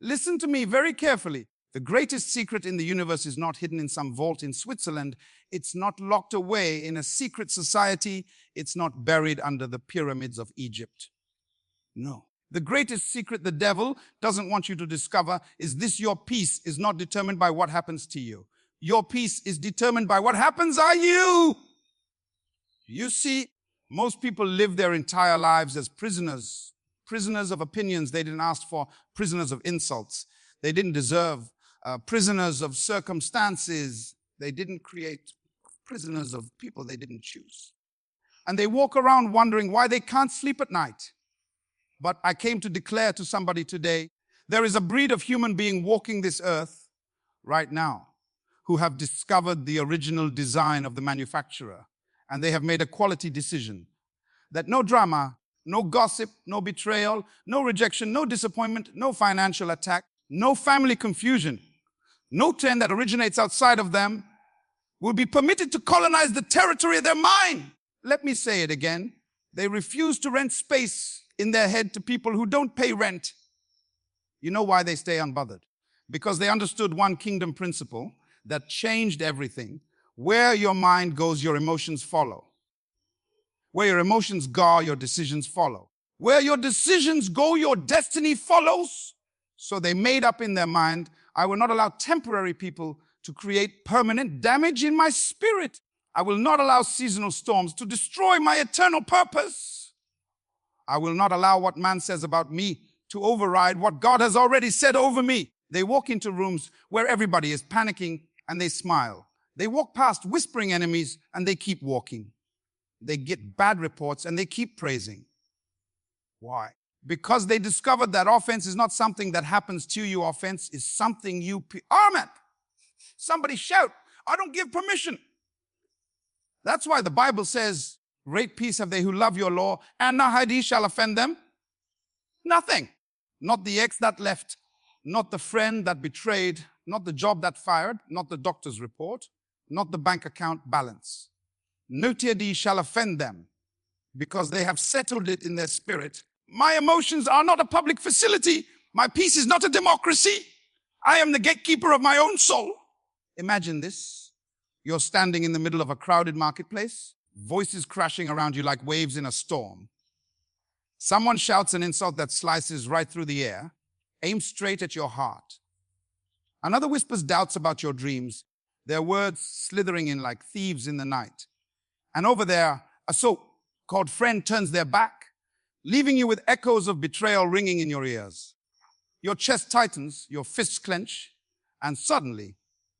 Listen to me very carefully. The greatest secret in the universe is not hidden in some vault in Switzerland. It's not locked away in a secret society. It's not buried under the pyramids of Egypt. No. The greatest secret the devil doesn't want you to discover is this: your peace is not determined by what happens to you. Your peace is determined by what happens to you. You see, most people live their entire lives as prisoners. Prisoners of opinions they didn't ask for, prisoners of insults they didn't deserve, prisoners of circumstances they didn't create, prisoners of people they didn't choose. And they walk around wondering why they can't sleep at night. But I came to declare to somebody today, there is a breed of human being walking this earth right now who have discovered the original design of the manufacturer, and they have made a quality decision that no drama, no gossip, no betrayal, no rejection, no disappointment, no financial attack, no family confusion, no trend that originates outside of them will be permitted to colonize the territory of their mind. Let me say it again. They refuse to rent space in their head to people who don't pay rent. You know why they stay unbothered? Because they understood one kingdom principle that changed everything. Where your mind goes, your emotions follow. Where your emotions go, your decisions follow. Where your decisions go, your destiny follows. So they made up in their mind, I will not allow temporary people to create permanent damage in my spirit. I will not allow seasonal storms to destroy my eternal purpose. I will not allow what man says about me to override what God has already said over me. They walk into rooms where everybody is panicking and they smile. They walk past whispering enemies and they keep walking. They get bad reports and they keep praising. Why? Because they discovered that offense is not something that happens to you. Offense is something you... Amen. Somebody shout, I don't give permission. That's why the Bible says, great peace have they who love your law, and no harm shall offend them. Nothing. Not the ex that left, not the friend that betrayed, not the job that fired, not the doctor's report, not the bank account balance. No TD shall offend them, because they have settled it in their spirit. My emotions are not a public facility. My peace is not a democracy. I am the gatekeeper of my own soul. Imagine this. You're standing in the middle of a crowded marketplace, voices crashing around you like waves in a storm. Someone shouts an insult that slices right through the air, aims straight at your heart. Another whispers doubts about your dreams, their words slithering in like thieves in the night. And over there, a so-called friend turns their back, leaving you with echoes of betrayal ringing in your ears. Your chest tightens, your fists clench, and suddenly,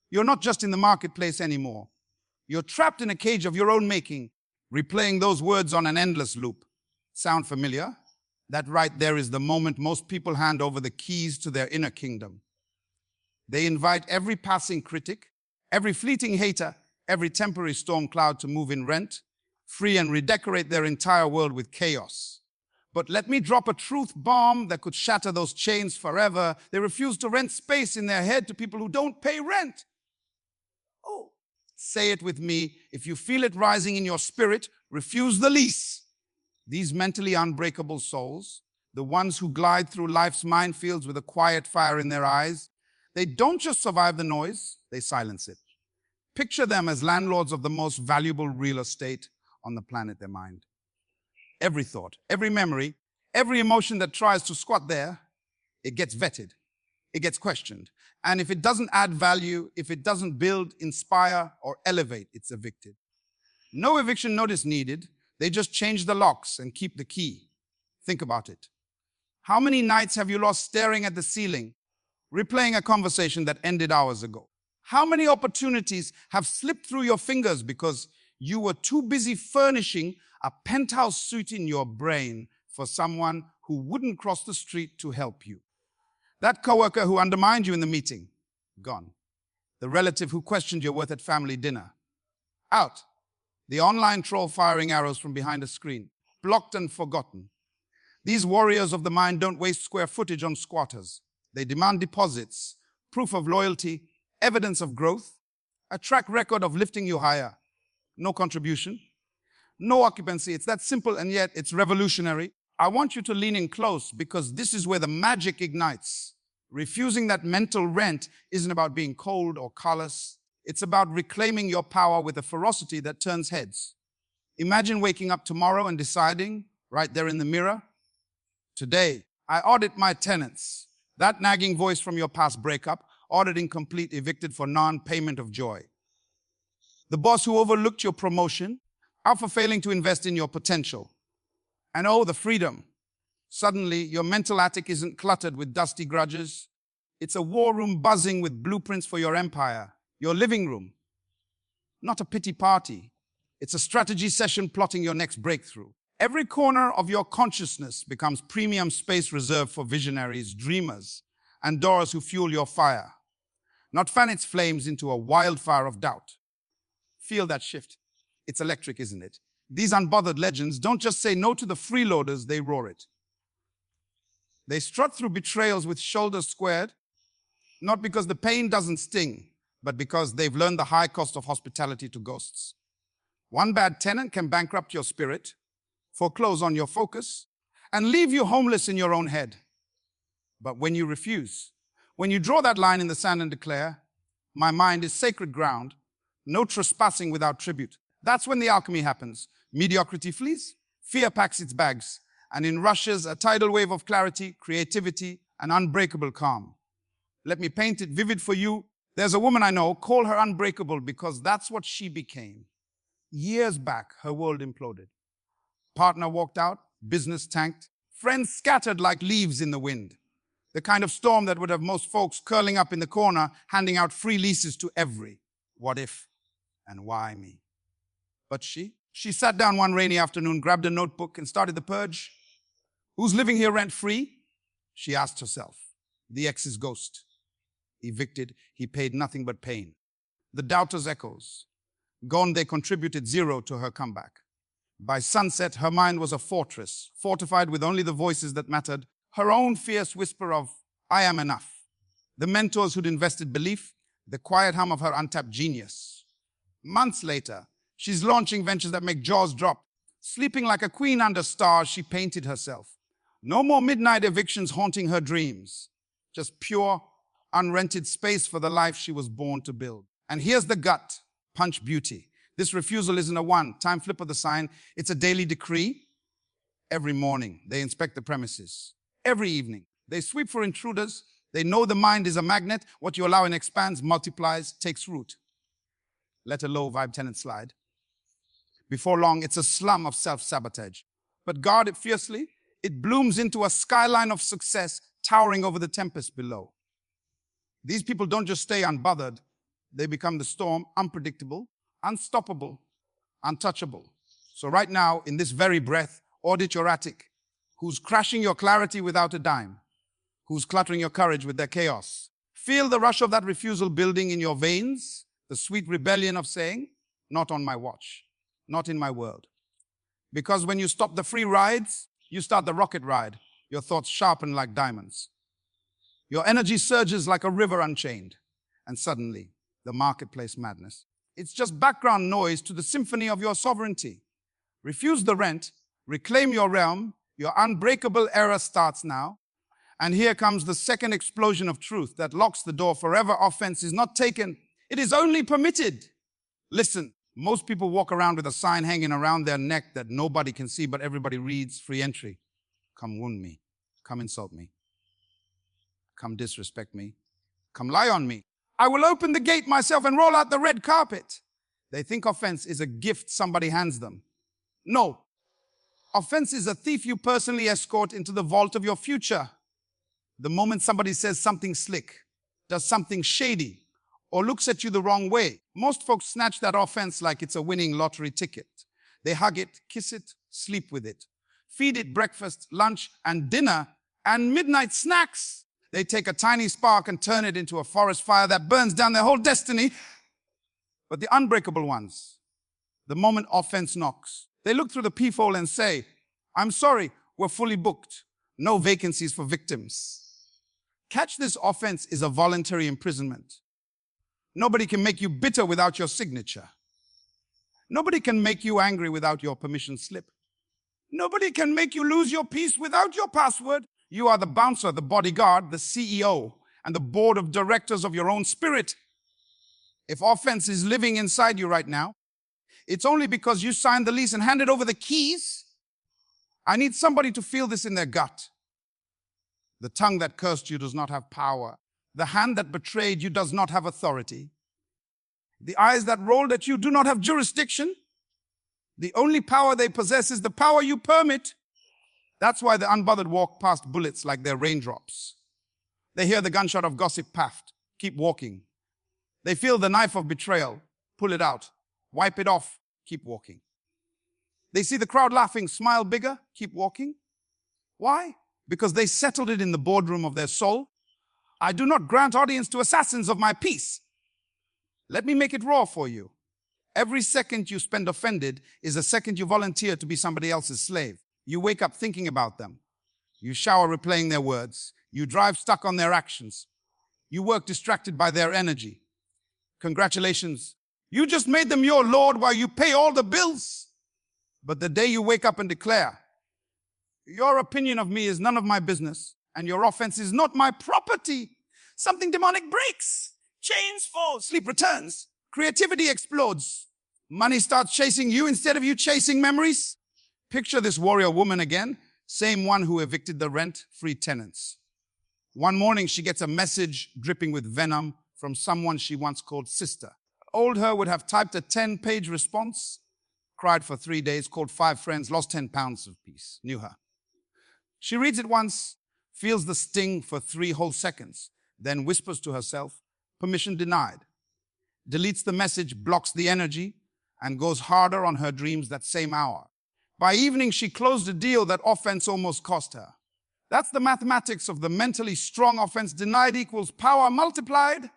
you're not just in the marketplace anymore. You're trapped in a cage of your own making, replaying those words on an endless loop. Sound familiar? That right there is the moment most people hand over the keys to their inner kingdom. They invite every passing critic, every fleeting hater, every temporary storm cloud to move in rent, free, and redecorate their entire world with chaos. But let me drop a truth bomb that could shatter those chains forever. They refuse to rent space in their head to people who don't pay rent. Oh, say it with me. If you feel it rising in your spirit, refuse the lease. These mentally unbreakable souls, the ones who glide through life's minefields with a quiet fire in their eyes, they don't just survive the noise, they silence it. Picture them as landlords of the most valuable real estate on the planet, their mind. Every thought, every memory, every emotion that tries to squat there, it gets vetted, it gets questioned. And if it doesn't add value, if it doesn't build, inspire, or elevate, it's evicted. No eviction notice needed. They just change the locks and keep the key. Think about it. How many nights have you lost staring at the ceiling, replaying a conversation that ended hours ago? How many opportunities have slipped through your fingers because you were too busy furnishing a penthouse suite in your brain for someone who wouldn't cross the street to help you? That coworker who undermined you in the meeting, gone. The relative who questioned your worth at family dinner, out. The online troll firing arrows from behind a screen, blocked and forgotten. These warriors of the mind don't waste square footage on squatters. They demand deposits, proof of loyalty, evidence of growth, a track record of lifting you higher. No contribution, no occupancy. It's that simple, and yet it's revolutionary. I want you to lean in close because this is where the magic ignites. Refusing that mental rent isn't about being cold or callous. It's about reclaiming your power with a ferocity that turns heads. Imagine waking up tomorrow and deciding, right there in the mirror, today, I audit my tenants. That nagging voice from your past breakup, audit incomplete, evicted for non-payment of joy. The boss who overlooked your promotion, out for failing to invest in your potential. And oh, the freedom. Suddenly, your mental attic isn't cluttered with dusty grudges. It's a war room buzzing with blueprints for your empire, your living room. Not a pity party. It's a strategy session plotting your next breakthrough. Every corner of your consciousness becomes premium space reserved for visionaries, dreamers, and doers who fuel your fire. Not fan its flames into a wildfire of doubt. Feel that shift. It's electric, isn't it? These unbothered legends don't just say no to the freeloaders, they roar it. They strut through betrayals with shoulders squared, not because the pain doesn't sting, but because they've learned the high cost of hospitality to ghosts. One bad tenant can bankrupt your spirit, foreclose on your focus, and leave you homeless in your own head. But when you refuse, when you draw that line in the sand and declare, my mind is sacred ground, no trespassing without tribute, that's when the alchemy happens. Mediocrity flees, fear packs its bags, and in rushes a tidal wave of clarity, creativity, and unbreakable calm. Let me paint it vivid for you. There's a woman I know, call her unbreakable because that's what she became. Years back, her world imploded. Partner walked out, business tanked, friends scattered like leaves in the wind. The kind of storm that would have most folks curling up in the corner, handing out free leases to every what if and why me. But she sat down one rainy afternoon, grabbed a notebook and started the purge. Who's living here rent-free? She asked herself. The ex's ghost. Evicted, he paid nothing but pain. The doubters' echoes. Gone, they contributed zero to her comeback. By sunset, her mind was a fortress, fortified with only the voices that mattered. Her own fierce whisper of, I am enough. The mentors who'd invested belief, the quiet hum of her untapped genius. Months later, she's launching ventures that make jaws drop. Sleeping like a queen under stars, she painted herself. No more midnight evictions haunting her dreams. Just pure, unrented space for the life she was born to build. And here's the gut punch beauty. This refusal isn't a one-time flip of the sign. It's a daily decree. Every morning, they inspect the premises. Every evening, they sweep for intruders. They know the mind is a magnet. What you allow in expands, multiplies, takes root. Let a low-vibe tenant slide. Before long, it's a slum of self-sabotage. But guard it fiercely. It blooms into a skyline of success, towering over the tempest below. These people don't just stay unbothered. They become the storm, unpredictable, unstoppable, untouchable. So right now, in this very breath, audit your attic. Who's crashing your clarity without a dime? Who's cluttering your courage with their chaos? Feel the rush of that refusal building in your veins, the sweet rebellion of saying, not on my watch, not in my world. Because when you stop the free rides, you start the rocket ride. Your thoughts sharpen like diamonds. Your energy surges like a river unchained. And suddenly, the marketplace madness. It's just background noise to the symphony of your sovereignty. Refuse the rent, reclaim your realm, your unbreakable era starts now. And here comes the second explosion of truth that locks the door forever. Offense is not taken, it is only permitted. Listen, most people walk around with a sign hanging around their neck that nobody can see, but everybody reads, free entry. Come wound me, come insult me, come disrespect me, come lie on me. I will open the gate myself and roll out the red carpet. They think offense is a gift somebody hands them. No, offense is a thief you personally escort into the vault of your future. The moment somebody says something slick, does something shady, or looks at you the wrong way, most folks snatch that offense like it's a winning lottery ticket. They hug it, kiss it, sleep with it, feed it breakfast, lunch, and dinner, and midnight snacks. They take a tiny spark and turn it into a forest fire that burns down their whole destiny. But the unbreakable ones, the moment offense knocks, they look through the peephole and say, I'm sorry, we're fully booked. No vacancies for victims. Catch this offense is a voluntary imprisonment. Nobody can make you bitter without your signature. Nobody can make you angry without your permission slip. Nobody can make you lose your peace without your password. You are the bouncer, the bodyguard, the CEO, and the board of directors of your own spirit. If offense is living inside you right now, it's only because you signed the lease and handed over the keys. I need somebody to feel this in their gut. The tongue that cursed you does not have power. The hand that betrayed you does not have authority. The eyes that rolled at you do not have jurisdiction. The only power they possess is the power you permit. That's why the unbothered walk past bullets like they're raindrops. They hear the gunshot of gossip paffed. Keep walking. They feel the knife of betrayal. Pull it out. Wipe it off. Keep walking. They see the crowd laughing. Smile bigger. Keep walking. Why? Because they settled it in the boardroom of their soul. I do not grant audience to assassins of my peace. Let me make it raw for you. Every second you spend offended is a second you volunteer to be somebody else's slave. You wake up thinking about them. You shower replaying their words. You drive stuck on their actions. You work distracted by their energy. Congratulations. You just made them your Lord while you pay all the bills. But the day you wake up and declare, your opinion of me is none of my business, and your offense is not my property, something demonic breaks. Chains fall, sleep returns, creativity explodes. Money starts chasing you instead of you chasing memories. Picture this warrior woman again, same one who evicted the rent-free tenants. One morning she gets a message dripping with venom from someone she once called sister. Old her would have typed a 10-page response, cried for 3 days, called 5 friends, lost 10 pounds of peace, knew her. She reads it once, feels the sting for 3 whole seconds, then whispers to herself, permission denied, deletes the message, blocks the energy, and goes harder on her dreams that same hour. By evening, she closed a deal that offense almost cost her. That's the mathematics of the mentally strong. Offense denied equals power multiplied.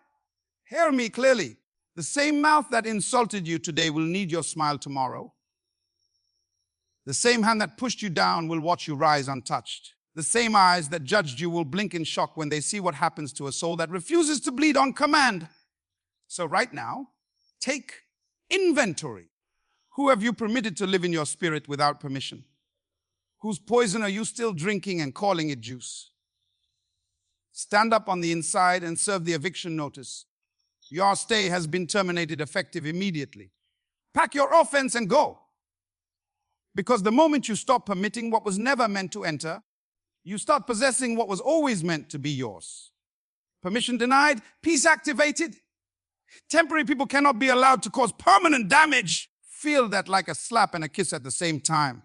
Hear me clearly. The same mouth that insulted you today will need your smile tomorrow. The same hand that pushed you down will watch you rise untouched. The same eyes that judged you will blink in shock when they see what happens to a soul that refuses to bleed on command. So right now, take inventory. Who have you permitted to live in your spirit without permission? Whose poison are you still drinking and calling it juice? Stand up on the inside and serve the eviction notice. Your stay has been terminated effective immediately. Pack your offense and go. Because the moment you stop permitting what was never meant to enter, you start possessing what was always meant to be yours. Permission denied, peace activated. Temporary people cannot be allowed to cause permanent damage. Feel that like a slap and a kiss at the same time.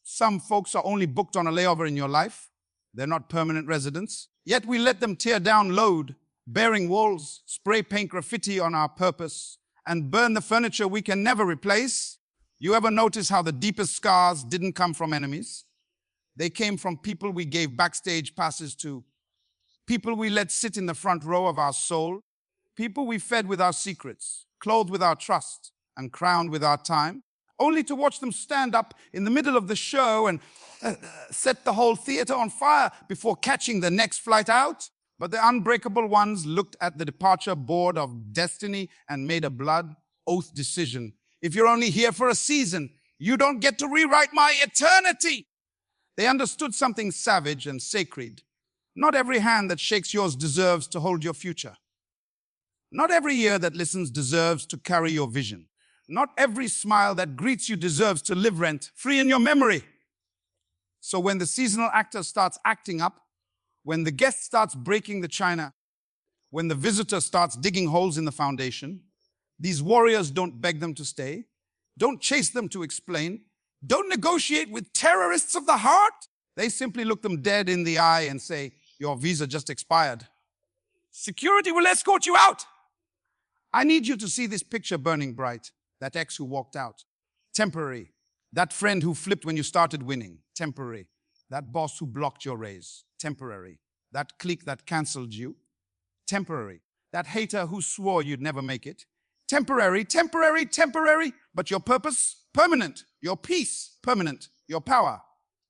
Some folks are only booked on a layover in your life. They're not permanent residents. Yet we let them tear down load, bearing walls, spray paint graffiti on our purpose, and burn the furniture we can never replace. You ever notice how the deepest scars didn't come from enemies? They came from people we gave backstage passes to, people we let sit in the front row of our soul, people we fed with our secrets, clothed with our trust, and crowned with our time, only to watch them stand up in the middle of the show and set the whole theater on fire before catching the next flight out. But the unbreakable ones looked at the departure board of destiny and made a blood oath decision. If you're only here for a season, you don't get to rewrite my eternity. They understood something savage and sacred. Not every hand that shakes yours deserves to hold your future. Not every ear that listens deserves to carry your vision. Not every smile that greets you deserves to live rent-free in your memory. So when the seasonal actor starts acting up, when the guest starts breaking the china, when the visitor starts digging holes in the foundation, these warriors don't beg them to stay, don't chase them to explain, don't negotiate with terrorists of the heart. They simply look them dead in the eye and say, your visa just expired. Security will escort you out. I need you to see this picture burning bright. That ex who walked out, temporary. That friend who flipped when you started winning, temporary. That boss who blocked your raise, temporary. That clique that canceled you, temporary. That hater who swore you'd never make it, temporary, temporary, temporary. But your purpose, permanent. Your peace, permanent. Your power,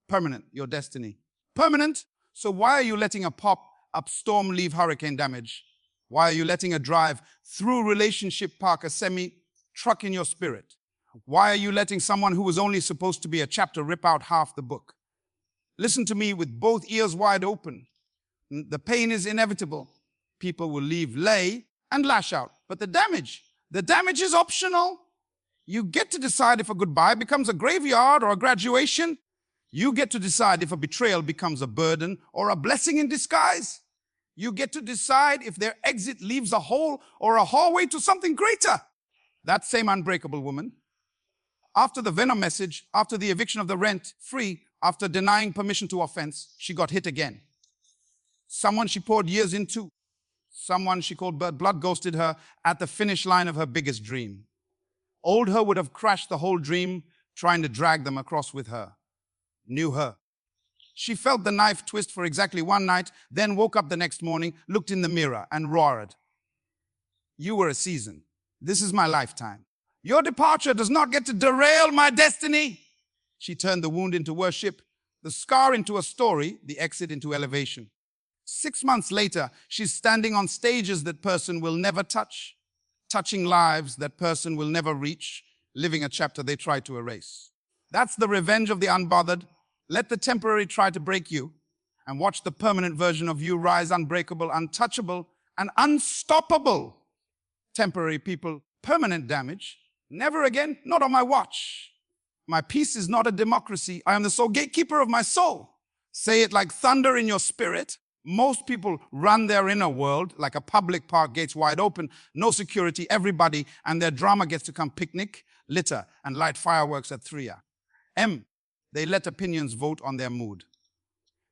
permanent. Your destiny, permanent. So why are you letting a pop-up storm leave hurricane damage? Why are you letting a drive through relationship park a semi-truck in your spirit? Why are you letting someone who was only supposed to be a chapter rip out half the book? Listen to me with both ears wide open. The pain is inevitable. People will leave, lay, and lash out. But the damage is optional. You get to decide if a goodbye becomes a graveyard or a graduation. You get to decide if a betrayal becomes a burden or a blessing in disguise. You get to decide if their exit leaves a hole or a hallway to something greater. That same unbreakable woman, after the venom message, after the eviction of the rent-free, after denying permission to offense, she got hit again. Someone she poured years into, someone she called blood ghosted her at the finish line of her biggest dream. Old her would have crashed the whole dream, trying to drag them across with her. New her. She felt the knife twist for exactly one night, then woke up the next morning, looked in the mirror, and roared. You were a season. This is my lifetime. Your departure does not get to derail my destiny. She turned the wound into worship, the scar into a story, the exit into elevation. 6 months later, she's standing on stages that person will never touch, touching lives that person will never reach, living a chapter they try to erase. That's the revenge of the unbothered. Let the temporary try to break you, and watch the permanent version of you rise unbreakable, untouchable, and unstoppable. Temporary people, permanent damage. Never again, not on my watch. My peace is not a democracy. I am the sole gatekeeper of my soul. Say it like thunder in your spirit. Most people run their inner world like a public park, gates wide open, no security, everybody, and their drama gets to come picnic, litter, and light fireworks at 3 a.m. They let opinions vote on their mood.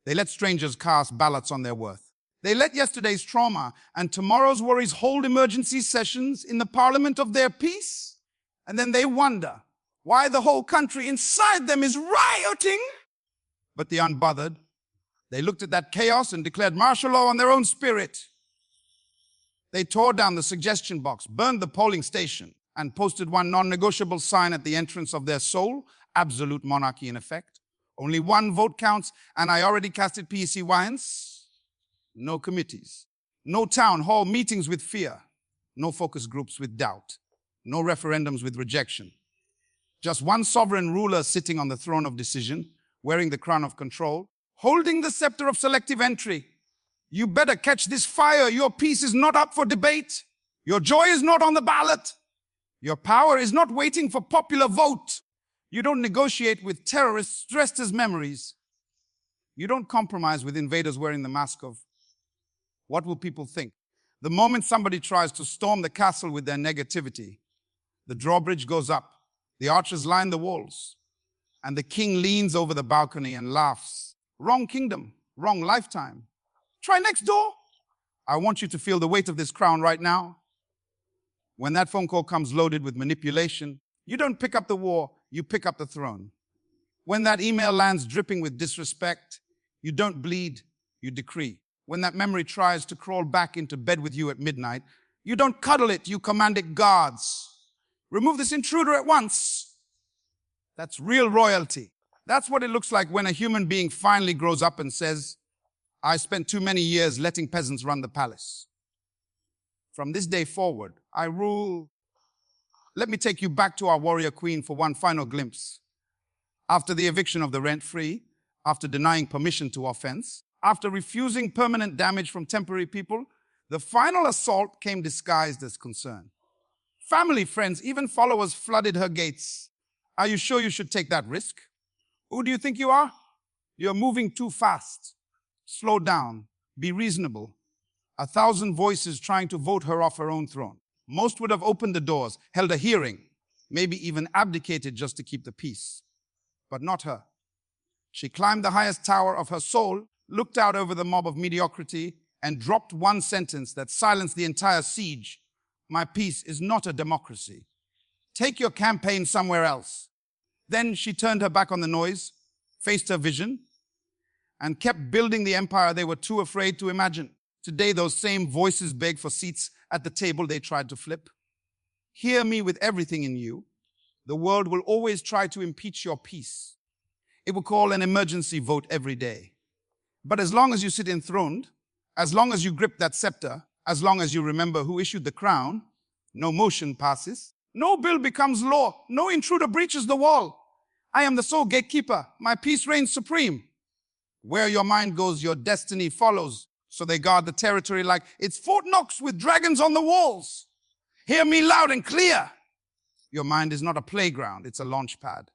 They let strangers cast ballots on their worth. They let yesterday's trauma and tomorrow's worries hold emergency sessions in the parliament of their peace. And then they wonder why the whole country inside them is rioting. But the unbothered, they looked at that chaos and declared martial law on their own spirit. They tore down the suggestion box, burned the polling station, and posted one non-negotiable sign at the entrance of their soul. Absolute monarchy in effect. Only one vote counts, and I already casted PEC wines. No committees. No town hall meetings with fear. No focus groups with doubt. No referendums with rejection. Just one sovereign ruler sitting on the throne of decision, wearing the crown of control, holding the scepter of selective entry. You better catch this fire. Your peace is not up for debate. Your joy is not on the ballot. Your power is not waiting for popular vote. You don't negotiate with terrorists dressed as memories. You don't compromise with invaders wearing the mask of what will people think. The moment somebody tries to storm the castle with their negativity, the drawbridge goes up, the archers line the walls, and the king leans over the balcony and laughs. Wrong kingdom, wrong lifetime. Try next door. I want you to feel the weight of this crown right now. When that phone call comes loaded with manipulation, you don't pick up the war, you pick up the throne. When that email lands dripping with disrespect, you don't bleed, you decree. When that memory tries to crawl back into bed with you at midnight, you don't cuddle it, you command it guards. Remove this intruder at once. That's real royalty. That's what it looks like when a human being finally grows up and says, I spent too many years letting peasants run the palace. From this day forward, I rule. Let me take you back to our warrior queen for one final glimpse. After the eviction of the rent-free, after denying permission to offense, after refusing permanent damage from temporary people, the final assault came disguised as concern. Family, friends, even followers flooded her gates. Are you sure you should take that risk? Who do you think you are? You're moving too fast. Slow down. Be reasonable. 1,000 voices trying to vote her off her own throne. Most would have opened the doors, held a hearing, maybe even abdicated just to keep the peace. But not her. She climbed the highest tower of her soul, looked out over the mob of mediocrity, and dropped one sentence that silenced the entire siege. My peace is not a democracy. Take your campaign somewhere else. Then she turned her back on the noise, faced her vision, and kept building the empire they were too afraid to imagine. Today, those same voices beg for seats at the table they tried to flip. Hear me with everything in you. The world will always try to impeach your peace. It will call an emergency vote every day. But as long as you sit enthroned, as long as you grip that scepter, as long as you remember who issued the crown, no motion passes, no bill becomes law, no intruder breaches the wall. I am the sole gatekeeper. My peace reigns supreme. Where your mind goes, your destiny follows. So they guard the territory like it's Fort Knox with dragons on the walls. Hear me loud and clear. Your mind is not a playground, it's a launch pad.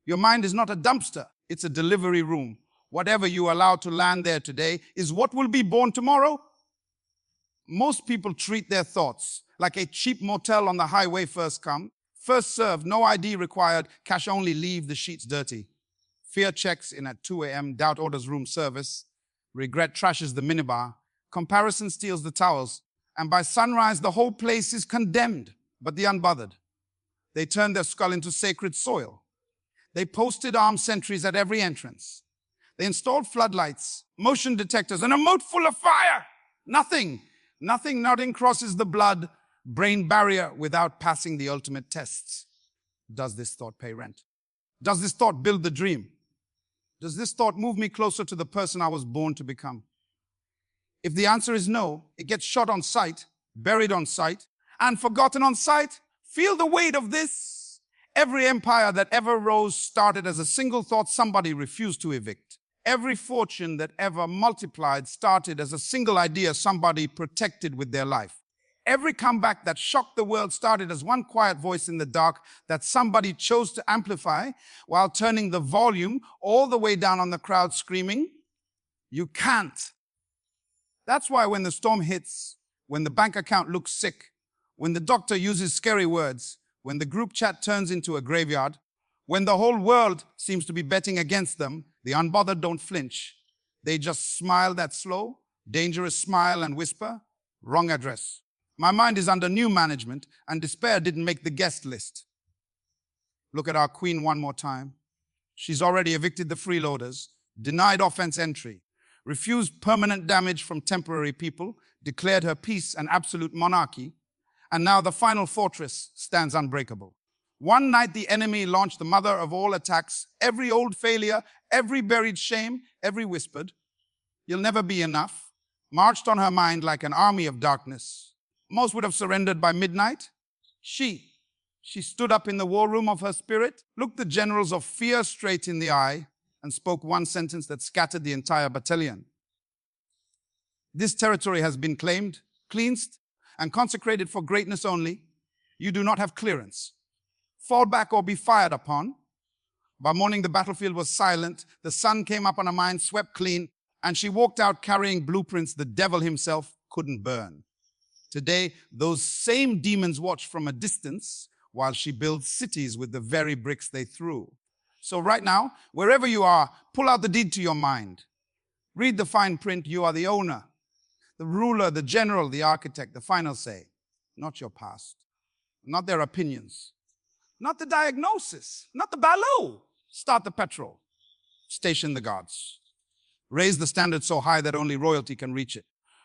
Your mind is not a dumpster, it's a delivery room. Whatever you allow to land there today is what will be born tomorrow. Most people treat their thoughts like a cheap motel on the highway, first come, first served, no ID required, cash only, leave the sheets dirty. Fear checks in at 2 a.m., doubt orders room service, regret trashes the minibar, comparison steals the towels, and by sunrise the whole place is condemned. But the unbothered, they turned their skull into sacred soil. They posted armed sentries at every entrance. They installed floodlights, motion detectors, and a moat full of fire. Nothing crosses the blood-brain barrier without passing the ultimate tests. Does this thought pay rent? Does this thought build the dream? Does this thought move me closer to the person I was born to become? If the answer is no, it gets shot on sight, buried on sight, and forgotten on sight. Feel the weight of this. Every empire that ever rose started as a single thought somebody refused to evict. Every fortune that ever multiplied started as a single idea somebody protected with their life. Every comeback that shocked the world started as one quiet voice in the dark that somebody chose to amplify while turning the volume all the way down on the crowd screaming, "You can't." That's why when the storm hits, when the bank account looks sick, when the doctor uses scary words, when the group chat turns into a graveyard, when the whole world seems to be betting against them, the unbothered don't flinch. They just smile that slow, dangerous smile and whisper, "Wrong address. My mind is under new management, and despair didn't make the guest list." Look at our queen one more time. She's already evicted the freeloaders, denied offense entry, refused permanent damage from temporary people, declared her peace and absolute monarchy, and now the final fortress stands unbreakable. One night the enemy launched the mother of all attacks, every old failure, every buried shame, every whispered, "You'll never be enough," marched on her mind like an army of darkness. Most would have surrendered by midnight. She stood up in the war room of her spirit, looked the generals of fear straight in the eye, and spoke one sentence that scattered the entire battalion. "This territory has been claimed, cleansed, and consecrated for greatness only. You do not have clearance. Fall back or be fired upon." By morning, the battlefield was silent. The sun came up on her mind, swept clean, and she walked out carrying blueprints the devil himself couldn't burn. Today, those same demons watch from a distance while she builds cities with the very bricks they threw. So right now, wherever you are, pull out the deed to your mind. Read the fine print. You are the owner, the ruler, the general, the architect, the final say. Not your past, not their opinions, not the diagnosis, not the baloo. Start the petrol. Station the guards. Raise the standard so high that only royalty can reach it.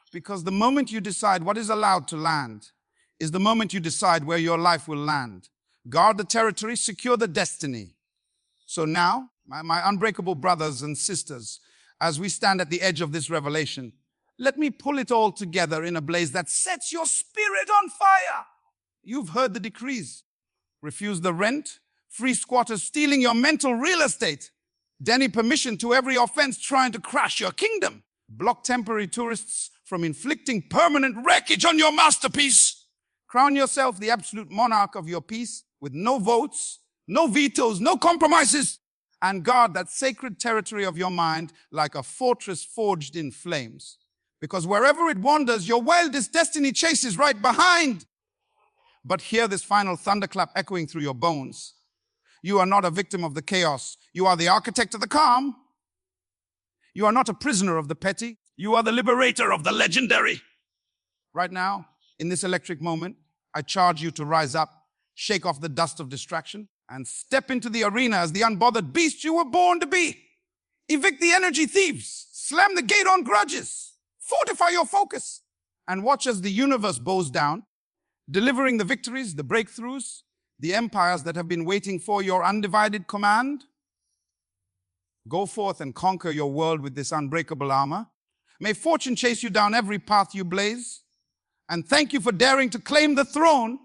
Because the moment you decide what is allowed to land is the moment you decide where your life will land. Guard the territory, secure the destiny. So now, my unbreakable brothers and sisters, as we stand at the edge of this revelation, let me pull it all together in a blaze that sets your spirit on fire. You've heard the decrees. Refuse the rent, free squatters stealing your mental real estate, deny permission to every offense trying to crash your kingdom, block temporary tourists from inflicting permanent wreckage on your masterpiece. Crown yourself the absolute monarch of your peace with no votes, no vetoes, no compromises, and guard that sacred territory of your mind like a fortress forged in flames. Because wherever it wanders, your wildest destiny chases right behind. But hear this final thunderclap echoing through your bones. You are not a victim of the chaos. You are the architect of the calm. You are not a prisoner of the petty. You are the liberator of the legendary. Right now, in this electric moment, I charge you to rise up, shake off the dust of distraction, and step into the arena as the unbothered beast you were born to be. Evict the energy thieves, slam the gate on grudges, fortify your focus, and watch as the universe bows down, delivering the victories, the breakthroughs, the empires that have been waiting for your undivided command. Go forth and conquer your world with this unbreakable armor. May fortune chase you down every path you blaze. And thank you for daring to claim the throne